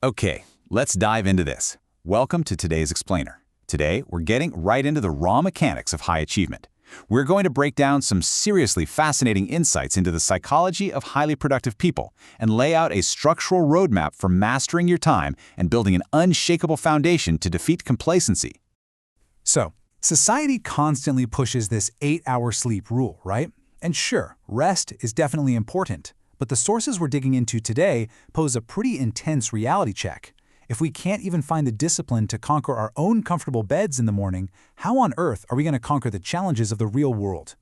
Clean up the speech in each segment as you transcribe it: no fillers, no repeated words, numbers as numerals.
Okay, let's dive into this. Welcome to today's explainer. Today, we're getting right into the raw mechanics of high achievement. We're going to break down some seriously fascinating insights into the psychology of highly productive people and lay out a structural roadmap for mastering your time and building an unshakable foundation to defeat complacency. So, society constantly pushes this 8-hour sleep rule, right? And sure, rest is definitely important, but the sources we're digging into today pose a pretty intense reality check. If we can't even find the discipline to conquer our own comfortable beds in the morning, how on earth are we going to conquer the challenges of the real world?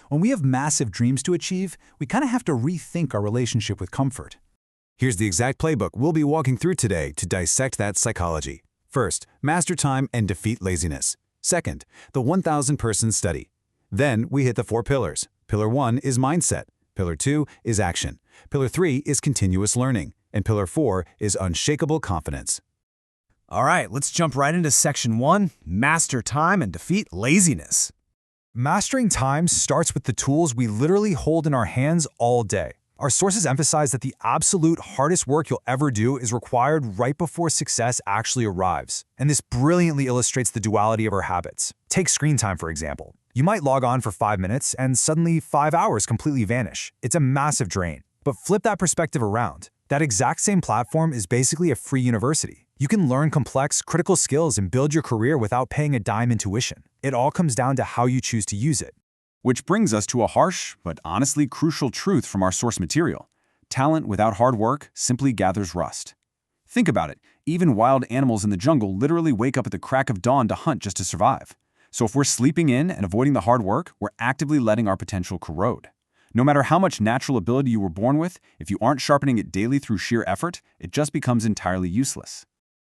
When we have massive dreams to achieve, we kind of have to rethink our relationship with comfort. Here's the exact playbook we'll be walking through today to dissect that psychology. First, master time and defeat laziness. Second, the 1,000-person study. Then we hit the 4 pillars. Pillar 1 is mindset. Pillar 2 is action. Pillar 3 is continuous learning. And Pillar 4 is unshakable confidence. All right, let's jump right into Section 1, Master Time and Defeat Laziness. Mastering time starts with the tools we literally hold in our hands all day. Our sources emphasize that the absolute hardest work you'll ever do is required right before success actually arrives. And this brilliantly illustrates the duality of our habits. Take screen time, for example. You might log on for 5 minutes and suddenly 5 hours completely vanish. It's a massive drain. But flip that perspective around. That exact same platform is basically a free university. You can learn complex, critical skills and build your career without paying a dime in tuition. It all comes down to how you choose to use it. Which brings us to a harsh, but honestly crucial truth from our source material. Talent without hard work simply gathers rust. Think about it. Even wild animals in the jungle literally wake up at the crack of dawn to hunt just to survive. So if we're sleeping in and avoiding the hard work, we're actively letting our potential corrode. No matter how much natural ability you were born with, if you aren't sharpening it daily through sheer effort, it just becomes entirely useless.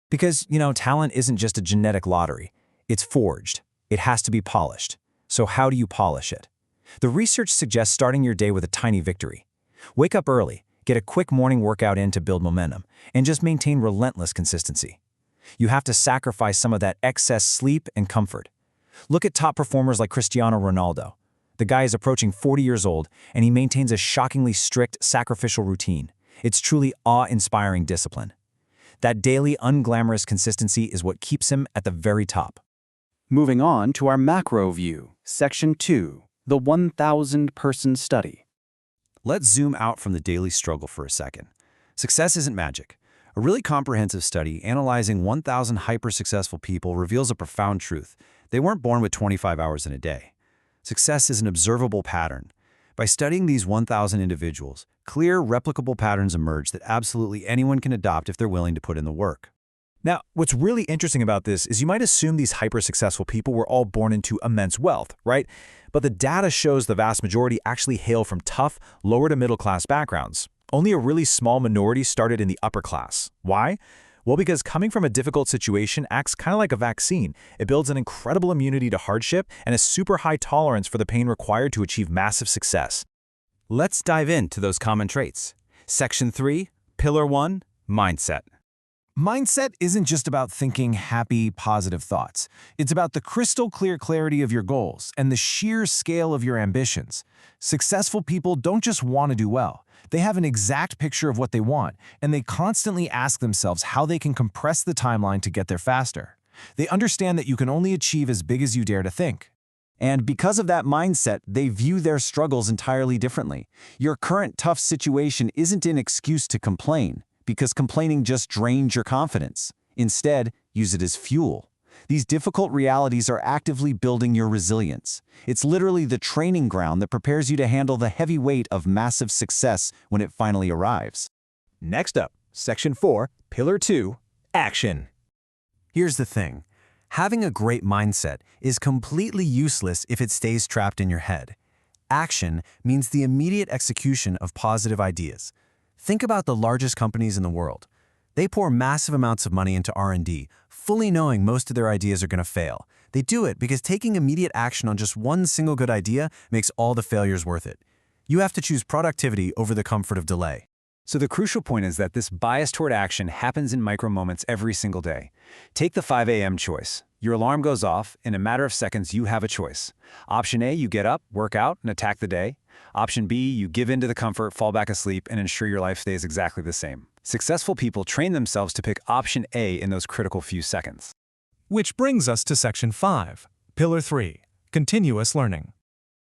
Because, talent isn't just a genetic lottery. It's forged. It has to be polished. So how do you polish it? The research suggests starting your day with a tiny victory. Wake up early, get a quick morning workout in to build momentum, and just maintain relentless consistency. You have to sacrifice some of that excess sleep and comfort. Look at top performers like Cristiano Ronaldo. The guy is approaching 40 years old, and he maintains a shockingly strict, sacrificial routine. It's truly awe-inspiring discipline. That daily, unglamorous consistency is what keeps him at the very top. Moving on to our macro view, Section 2, the 1,000-person study. Let's zoom out from the daily struggle for a second. Success isn't magic. A really comprehensive study analyzing 1,000 hyper-successful people reveals a profound truth. They weren't born with 25 hours in a day. Success is an observable pattern. By studying these 1,000 individuals, clear, replicable patterns emerge that absolutely anyone can adopt if they're willing to put in the work. Now, what's really interesting about this is you might assume these hyper-successful people were all born into immense wealth, right? But the data shows the vast majority actually hail from tough, lower-to-middle-class backgrounds. Only a really small minority started in the upper class. Why? Well, because coming from a difficult situation acts kind of like a vaccine. It builds an incredible immunity to hardship and a super high tolerance for the pain required to achieve massive success. Let's dive into those common traits. Section 3, Pillar 1, Mindset. Mindset isn't just about thinking happy, positive thoughts. It's about the crystal clear clarity of your goals and the sheer scale of your ambitions. Successful people don't just want to do well. They have an exact picture of what they want, and they constantly ask themselves how they can compress the timeline to get there faster. They understand that you can only achieve as big as you dare to think. And because of that mindset, they view their struggles entirely differently. Your current tough situation isn't an excuse to complain, because complaining just drains your confidence. Instead, use it as fuel. These difficult realities are actively building your resilience. It's literally the training ground that prepares you to handle the heavy weight of massive success when it finally arrives. Next up, Section 4, Pillar 2, Action. Here's the thing. Having a great mindset is completely useless if it stays trapped in your head. Action means the immediate execution of positive ideas. Think about the largest companies in the world. They pour massive amounts of money into R&D, fully knowing most of their ideas are going to fail. They do it because taking immediate action on just one single good idea makes all the failures worth it. You have to choose productivity over the comfort of delay. So the crucial point is that this bias toward action happens in micro moments every single day. Take the 5 a.m. choice. Your alarm goes off. In a matter of seconds, you have a choice. Option A, you get up, work out, and attack the day. Option B, you give in to the comfort, fall back asleep, and ensure your life stays exactly the same. Successful people train themselves to pick option A in those critical few seconds. Which brings us to Section 5, Pillar 3, Continuous Learning.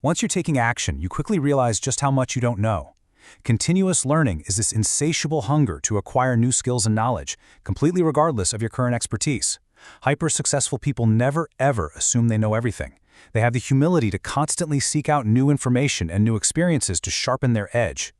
Once you're taking action, you quickly realize just how much you don't know. Continuous learning is this insatiable hunger to acquire new skills and knowledge, completely regardless of your current expertise. Hyper-successful people never, ever assume they know everything. They have the humility to constantly seek out new information and new experiences to sharpen their edge.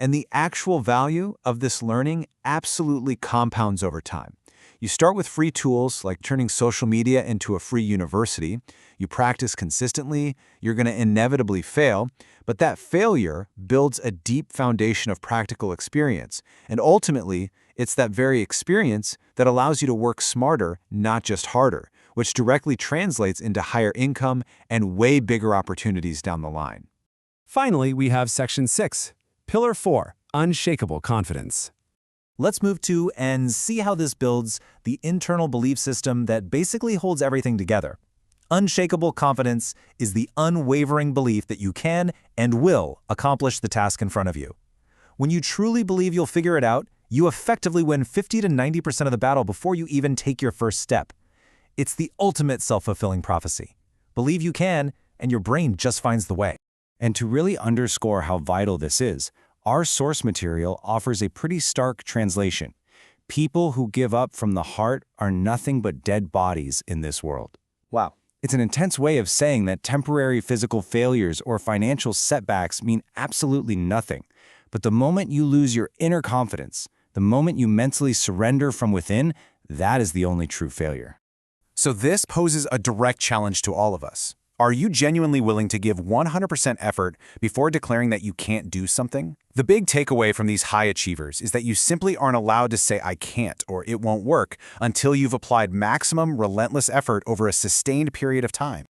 And the actual value of this learning absolutely compounds over time. You start with free tools like turning social media into a free university. You practice consistently, you're going to inevitably fail, but that failure builds a deep foundation of practical experience. And ultimately, it's that very experience that allows you to work smarter, not just harder, which directly translates into higher income and way bigger opportunities down the line. Finally, we have Section 6, Pillar 4, Unshakable Confidence. Let's move to and see how this builds the internal belief system that basically holds everything together. Unshakable confidence is the unwavering belief that you can and will accomplish the task in front of you. When you truly believe you'll figure it out, you effectively win 50 to 90% of the battle before you even take your first step. It's the ultimate self-fulfilling prophecy. Believe you can, and your brain just finds the way. And to really underscore how vital this is, our source material offers a pretty stark translation. People who give up from the heart are nothing but dead bodies in this world. Wow. It's an intense way of saying that temporary physical failures or financial setbacks mean absolutely nothing. But the moment you lose your inner confidence, the moment you mentally surrender from within, that is the only true failure. So this poses a direct challenge to all of us. Are you genuinely willing to give 100% effort before declaring that you can't do something? The big takeaway from these high achievers is that you simply aren't allowed to say I can't or it won't work until you've applied maximum relentless effort over a sustained period of time.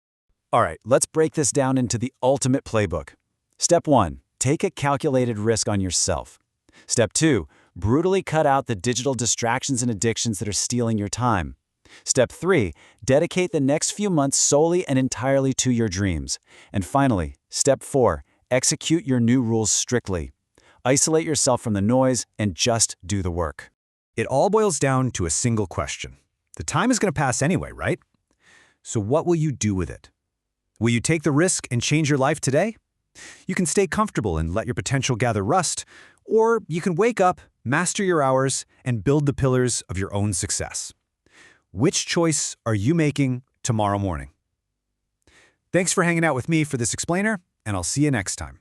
All right, let's break this down into the ultimate playbook. Step 1, take a calculated risk on yourself. Step 2, brutally cut out the digital distractions and addictions that are stealing your time. Step 3, dedicate the next few months solely and entirely to your dreams. And finally, Step 4, execute your new rules strictly. Isolate yourself from the noise and just do the work. It all boils down to a single question. The time is going to pass anyway, right? So what will you do with it? Will you take the risk and change your life today? You can stay comfortable and let your potential gather rust, or you can wake up, master your hours, and build the pillars of your own success. Which choice are you making tomorrow morning? Thanks for hanging out with me for this explainer, and I'll see you next time.